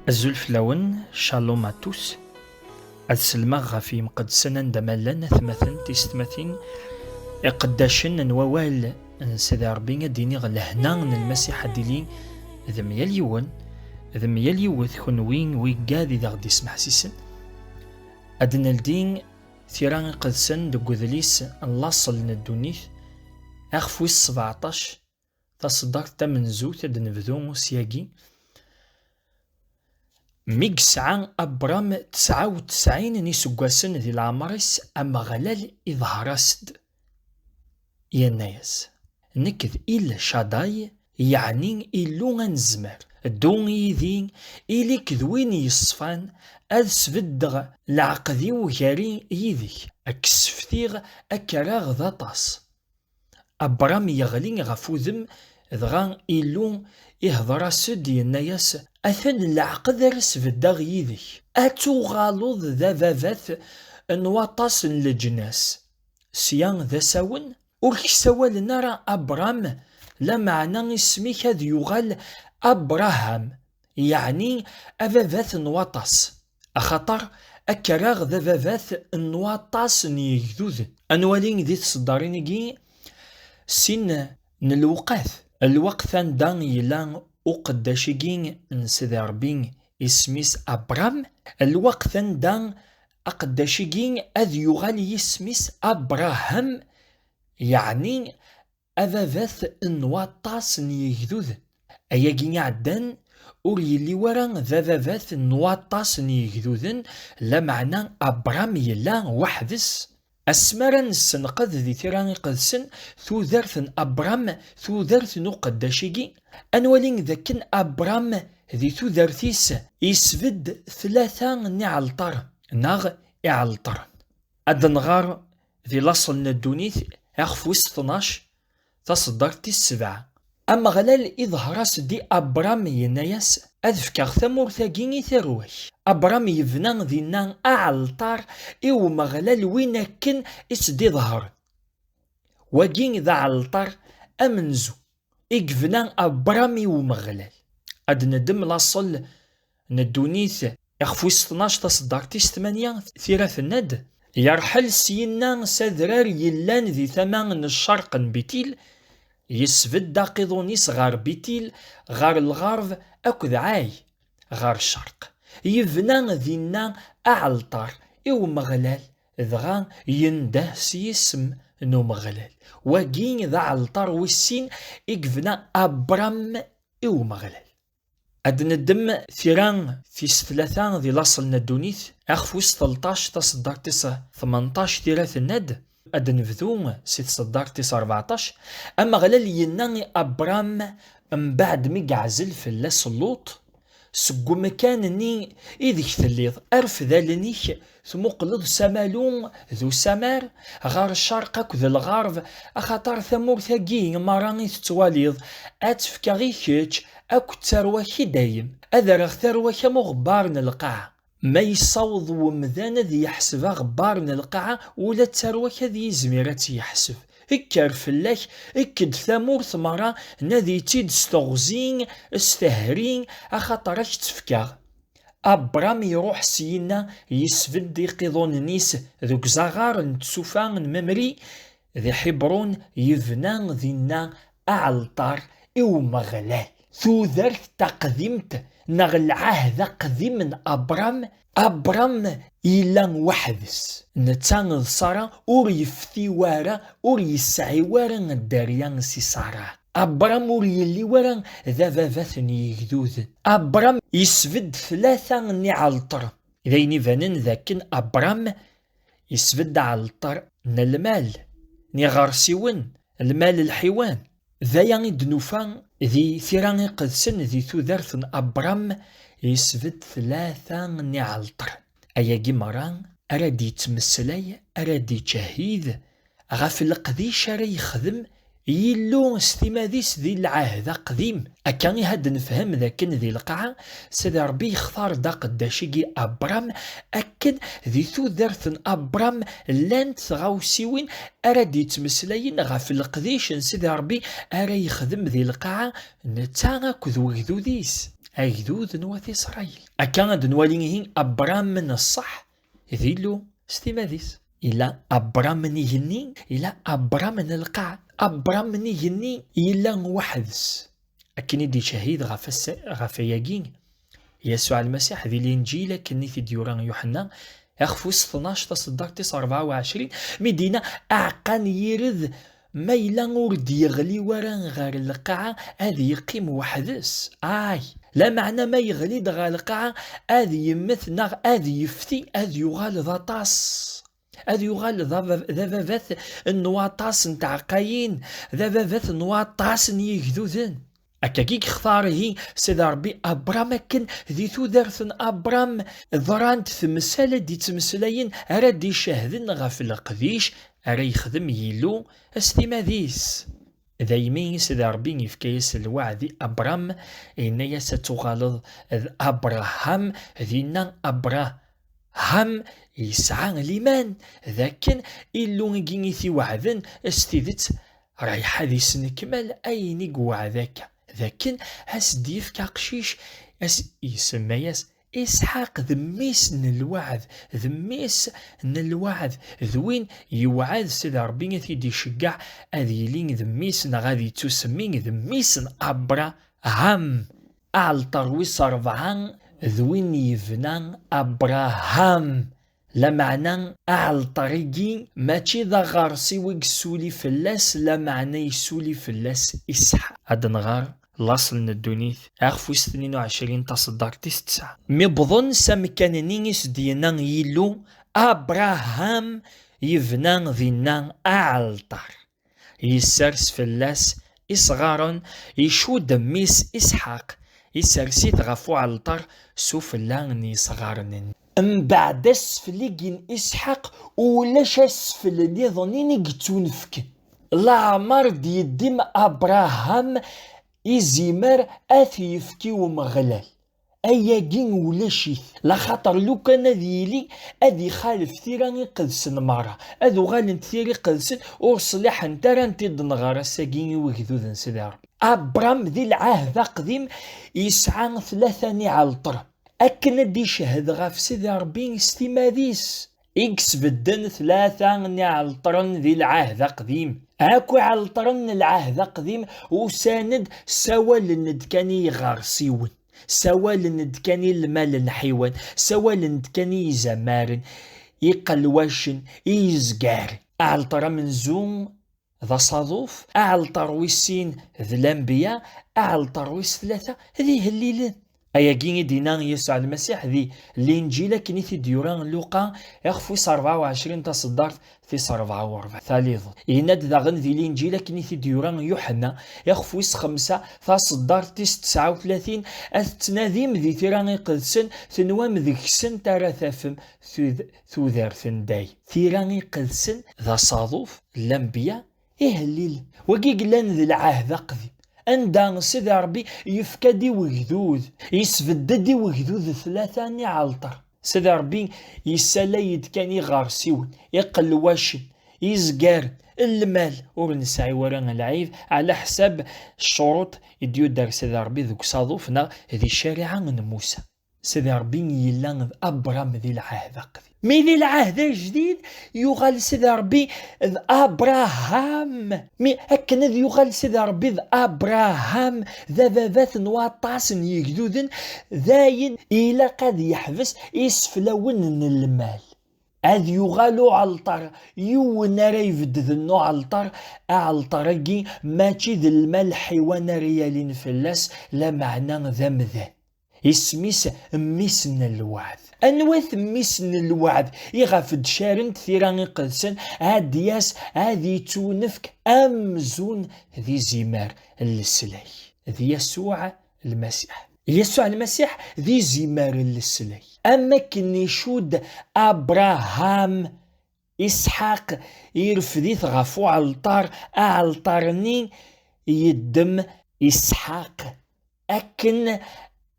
الزلف لون شالوم اتوس السلمغ في مقدسنا عندما لنا ثمثن تيستمثين اقداشن نوال سيدي ربي ديني غلهنا المسيح ديلي ذم يليون ذم يليوث خنوين ويقاد إذا غدي يسمح سيسن أدنى الدين ثيران قدسن دقو ذليس نلاصل ندونيث أخفوي 17 تصدق تمن زوث دنبذو سياقي ميق سعان أبرام 99 نيسوغاسن ذي العمرس أما غلال إظهراسد ينايس نكذ إل شاداي يعني إلو غنزمر دون يذين إلي كذوين يصفان أذ سفدغ العقدي وغاري يذيك أكسفتيغ أكراغ ذاطاس أبرام يغلين غفوذم ذغان إلو إهضرا سد ينايس أثن العقد رس فدغ يذيك أتو غالوظ ذا فافاث نواطاس لجناس سيان ذا ساون وركسوال نرى أبرام لا معنى اسميك هذ يغال أبراهام يعني أفافاث نواطاس أخطر أكراغ ذا فافاث نواطاس نيكذوذ أنوالين ذي تصدرينيكي سن الوقت دان يلان أقداشيكين نسيدي ربين اسميس أبرام الوقت دان أقداشيكين أذ يغال يسميس أبراهام يعني أفافاث نواطاس نيكذوذ أياكين عدان ور يلي ورا ذا نواطاس نيكذوذن لا معنى أبرام يلا وحدس أسمرا نسنقذ ذي ثيراني قدسن ثوذرث أبرام ثوذرث نقداشيكي أنوالين ذاكن أبرام ذي ثوذرثيس يسفد 3 نعلطر ناغ إعلطر أدنغار ذي لاصل ندونيث أخفوس 12 تصدرتي 7 أما غلال إظهراس دي أبرام ينايس أذفكاغ ثمور ثاقيني ثروي أبرام يفنان ذينان أعلطار إو مغلال وينكن إسدي ظهر وقين ذا علطار أمنزو إقفنان أبرامي ومغلال أد ندم لاصل ندونيث أخفوس 12 تصدرتي 8 ثيراث الند يرحل سينا سذرار يلان ذي ثمان الشرق بيتيل يسفد داقيضونيس غار بيتيل غار الغرب أكد عاي غار الشرق يفنان ذينا أعلطار إو مغلال ذغان ينده سيسم نو مغلال وقين ذا علطار والسين إقفنا أبرام إو مغلال أدن الدم ثيران في 3 ذي لاصل ندونيث أخفوس 13 تصدر 18 ثيراث الند أدن فذوم تصدر 14 أما غلال يناني أبرام من بعد ميقعزل في اللاس اللوط سقو مكانني إذيك ثليض أرف ذالنيك ثم قلض سمالون ذو سمار غار الشرق ذو الغرب أخطر ثمور ثقين مراني تتواليض أتفكاغي كيتش أكو تروكي دايم أذرغ ثروكي مغبارن القاع ما يصوض ومذان ذي يحسب غبارن القاع ولا تروكي ذي زميرات يحسب إكار فلاك إكد ثمور ثمرة نذي تيد ستغزين استهرين أخطرك تفكاغ أبرام يروح سينا يسفد يقضون نيس ذوك زغار نتسوفان ممري ذي حبرون يفنان ذينا أعلطار إو مغلال ثوذرت تقدمت نغل عهد قديم من أبرام إلا وحدس نتان صارا أور يفتي وارا أور يسعي وارا الداريان سيسارا أبرام أور يلي وارا ذا فافاثني يكذوذ أبرام يسفد 3 نعلطر إذا ينفنن ذاكن أبرام يسفد علطر من المال نغارسيون المال الحيوان ذا يعني دنوفان ذي ثيراني قدسن ذي ثوذرث أبرام يسفد 3 نعلطر أياكي مران أرادي تمسلي أرادي تشهيد غاف القديش راه يخدم يلو استماديس ذي العهد قديم أكاني هاد نفهم ذاكن ذي القاعة سيدي ربي يختار دا قداشيكي أبرام أكن ذي ثوذرث أبرام لانت غاوسيوين أرادي تمسلين غاف القديش سيدي ربي أرا يخدم ذي القاعة نتا كذو ذيس أجدود نوات إسرائيل. أكان دنوالينهين أبرام من الصح ذيلو ستيماديس إلا أبرام من يهني إلا أبرام من القاع أبرام من يهني إلا وحدس. أكني دي شهيد غفياجين يسوع المسيح ذي الإنجيل كني في ديوران يوحنا أخفوس 12 تصدر 24 مدينة أعقان يرد ما إلا ورد يغلي وران غير القاعة هذه يقيم وحدس. لا معنى ما يغلي دغا القاعة هذه يمثنا هذه يفتي هذه يغال ذا طاس هذا يغال ذا فافات النواطاس نتاع قايين ذا فافات النواطاس يجذوذن أكاكيك اختاره سيد ربي أبرام كن ذي ثوذرثن أبرام ضرانت ثمسالة دي تمسلاين أراد يشاهدن غف القديش أرا يخدم يلو استماديس ذايمين سيد ربي يفكيس الوعد أبرام إنيا ستغالظ أبراهام ذينا أبراهام يسعى الإيمان ذاكن إلو نجيني ثي وعدن استيدت رايحة ذي سنكمل أين وعذاك ذاكن هاس ديف كاقشيش يسمياس إسحاق ذميس الوعد ذميس الوعد ذوين يوعد سيد ربي ثيدي شقع أذي لين ذميس غادي تسمين ذميس أبراهام أعلطرويس 4 ذوين يفنان أبراهام لا معنى أعلطريقي ماشي ذا غارسي ويقسولي فلاس لا معنى يسولي فلاس إسحاق هاد نغار لاصل ندونيث أخفوس 22 تصدر 9 مبظن سمكاننيس دينا يلو أبراهام يفنان ذينا أعلطر يسرس فلاس إصغارا يشود ميس إسحاق يسرسيت غفو علطر سوف لان يصغارن من بعد اسفل إسحاق ولاش اسفل اللي ظنيني قتونفك لا عمر ديدم أبراهام إزيمار أثيفكي ومغلال أياقين ولاشيث لا خاطر لو كان ذيلي أذي خالف ثيراني قدسن مرة أذو غالن ثيري قدسن وصلح انتران تدن غارساقين وكذوذن سدار أبرام ذي العهد قديم يسعى 3 على الطرب أكنا دي شهد غاف سيدي ربي استماديس إكس بدن 3 على الطرن ذي العهد قديم أكو على الطرن العهد قديم وساند سوا لندكاني غارسيون سوا لندكاني المال الحيوان سوا لندكاني زمارن يقلواشن يزقار أعلطر من زوم ذا صادوف أعلطرويسين ذي الأنبياء أعلطرويس 3 ذي هليلين أياقيني دينا يسوع المسيح ذي الإنجيل كنيثي ديوران لوقا يخفوس 24 تصدر في 44 ثالث يناد ذاغن ذي الإنجيل كنيثي ديوران يوحنا يخفوس 5 تصدر 39 أثناذيم ذي ثيران قدسن ثنوام ذكسن ترى ثافم ثوذر ثنداي ثيران قدسن ذا صادوف الأنبياء الليل وقيقلان ذي العهد قديم عندنا سيدي ربي يفكدي وجدود يسفددي وجدود 3 علطر سيدي ربي يسالايد كاني غارسيون يقلواشن يزقار المال ورنسعي ورانا العيب على حساب الشروط يديو دار سيدي ربي ذوك صادوفنا ذي الشريعة من موسى سيدي ربي يلان أبرام ذي العهد قديم مي ذي العهد الجديد يغال سيدي ربي أبراهام مي هكذا يغال سيدي ربي أبراهام ذا بابات نواطاس يجدودن ذاين إلا قد يحبس يسفلون المال هذ يغالو علطر يون ريفد ذنو علطر علطرقي ماشي ذي المال حيوان ريالين فلاس لا معنى ذا مذان اسميس ميسن الوعد أنواث ميسن الوعد يغفد شارن ثيراني قدسن عادياس عادي تونفك أمزون ذي زمار السلاي ذي يسوع المسيح يسوع المسيح ذي زمار السلاي أما كني شود أبراهام إسحاق يرفديث غفو علطار أعلطرني يدم إسحاق أكن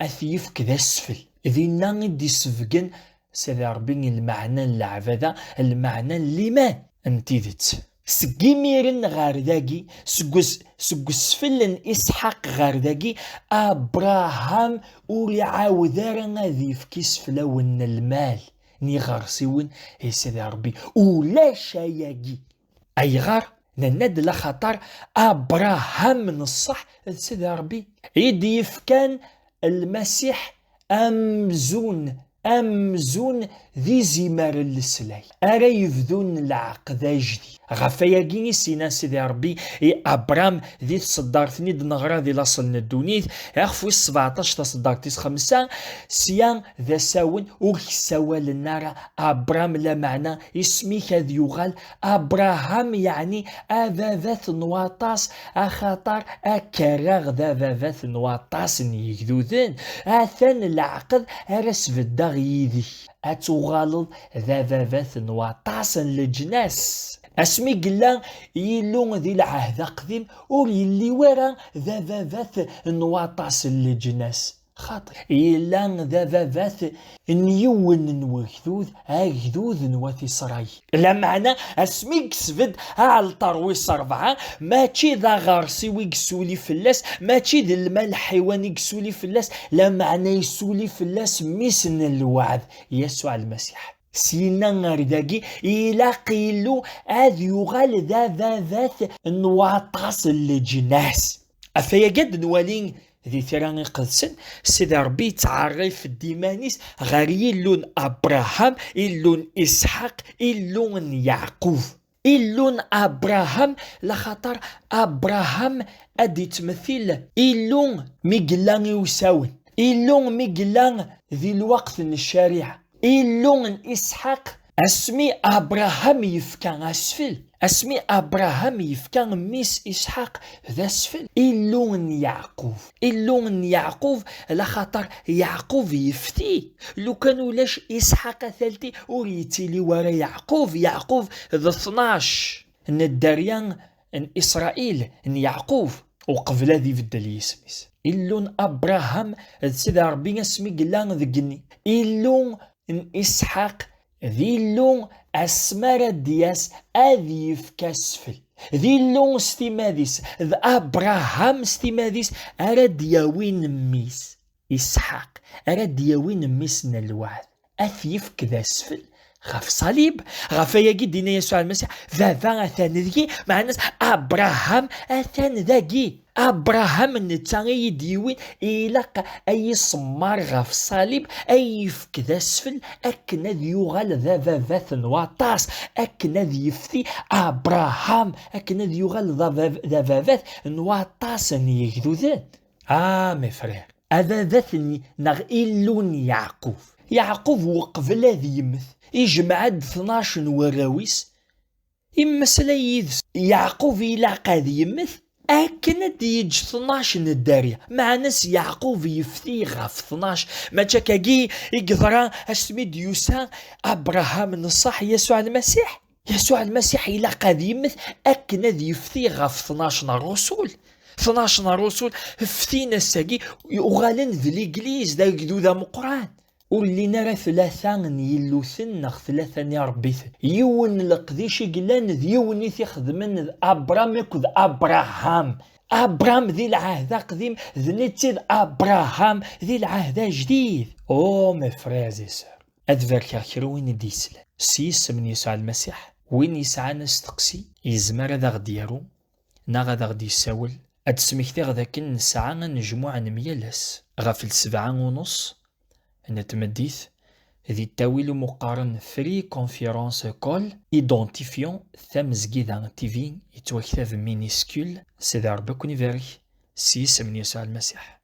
أثيفك ذا السفل ذي ناغي دي سفقن سيدي ربي المعنى العبادة المعنى الليمان انتيذت سكيميرن غار داكي سكسفلن إسحاق غار داكي أبراهام ولي عاودار غادي يفكيس فلاون المال ني غارسيون يا سيدي ربي ولا شاياكي أي غار نند لا خطر أبراهام نصح سيدي ربي يدي يفكان المسيح أمزون ذي زمار السلاي أرا يفذون العقد جديد غفاياكيني سينا سيدي ربي أبرام ذي تصدرتني دنغرا ذي لاصل الدونيت يخفوي 17 تصدرتيس 5 سيان ذا ساون وكساوال النار أبرام لا معنى اسمي كذ يغال أبراهام يعني أذاذات نواطاس أخطر أكراغ ذاذاذات نواطاس نيكذوذن أثان العقد أرس في الدغيذي أتغالض ذاذاذات نواطاس لجناس اسمي قلا يلو ذي العهد قديم ولي ورا ذاذاذات نواطاس لجناس خاطر إلا ذاذاذات نيون نوكذوذ أكذوذ نواتي صراي لا معنى اسمي كسفد على طرويس 4 ماشي ذا غارسي ويكسولي فلاس ماشي ذا المال حيوان يكسولي فلاس لا معنى يسولي فلاس ميسن الوعد يسوع المسيح سينا غرداكي إلا قيلو هذ يغال ذاذاذات نواطاس لجناس أفيا قد نوالين ذي ثيران قدسن سيدي ربي تعرف الديمانيس غير يلون أبراهام يلون إسحاق يلون يعقوب يلون أبراهام لخاطر أبراهام أدي تمثيل يلون ميقلان يساون يلون ميقلان ذي الوقت الشريعة يلون إسحاق اسمي أبراهام يفكان أسفل اسمي أبراهام يفكان ميس إسحاق ذا أسفل يلون يعقوب لخاطر يعقوب يفتي لو كانوا لاش إسحاق ثالثي وريتيلي ورا يعقوب ذا 12 الدريان ان إسرائيل ان يعقوب وقبل ذي بدل يسميس يلون أبراهام سيدي ربي اسمي قلان ذقني يلون إسحاق ذي لون أسمار دياس أذي يفكاسفل ذي لون ستيماديس ذا أبراهام ستيماديس أراد ياوين ميس إسحاق أراد ياوين ميس الوعد أثيفك ذا سفل غف صليب غفايا دينا يسوع المسيح ذا أثان ذي مع الناس أبراهام أثان ذاكي أبراهام نتاغي ديوين إلاق أي صمار غف صليب أي فك ذا سفل أكنا ذي يغال ذا نواطاس أكنا ذي يفتي أبراهام أكنا ذي يغال ذا نواطاس نيكذو ذات مي فرير هذا ذاتني نغ إلون يعقوب وقبل ذي يمث يجمع 12 وراويس إما سلايد يعقوب إلا قاد يمث أكن يج 12 الدارية مع ناس يعقوب يفتي غاف 12 ما تشاكاكي يقدر اسمي يوسا أبراهام نصح يسوع المسيح إلا قاد يمث أكن يفتي غاف 12 رسول 12 رسول فتينا الساقي يغالن ذي الإنجليز دا يقدو ذا مقران واللي نرى 3 يلوثن نخ 3 يا ربيث يون القديش قلان ذي يوني تخدمن أبرام يكذ أبرام ذي العهد قديم ذنتي أبراهام ذي العهد جديد مي فرازيس أدفركا كروين ديسل سيس من يسوع المسيح وين يسعى نستقسي يزمر ذا غديرو نا غدا غدي يساول هاد سميكتي غدا كن نسعى نجموع نميالس غافل 7:30 نتمديث ذي التاويل مقارن فري كونفيرونس كول ايدونتيفيون ثم زكيدا تيفين يتوكتاف مينيسكول سيدي ربي كوني فاري سيس من يسوع المسيح.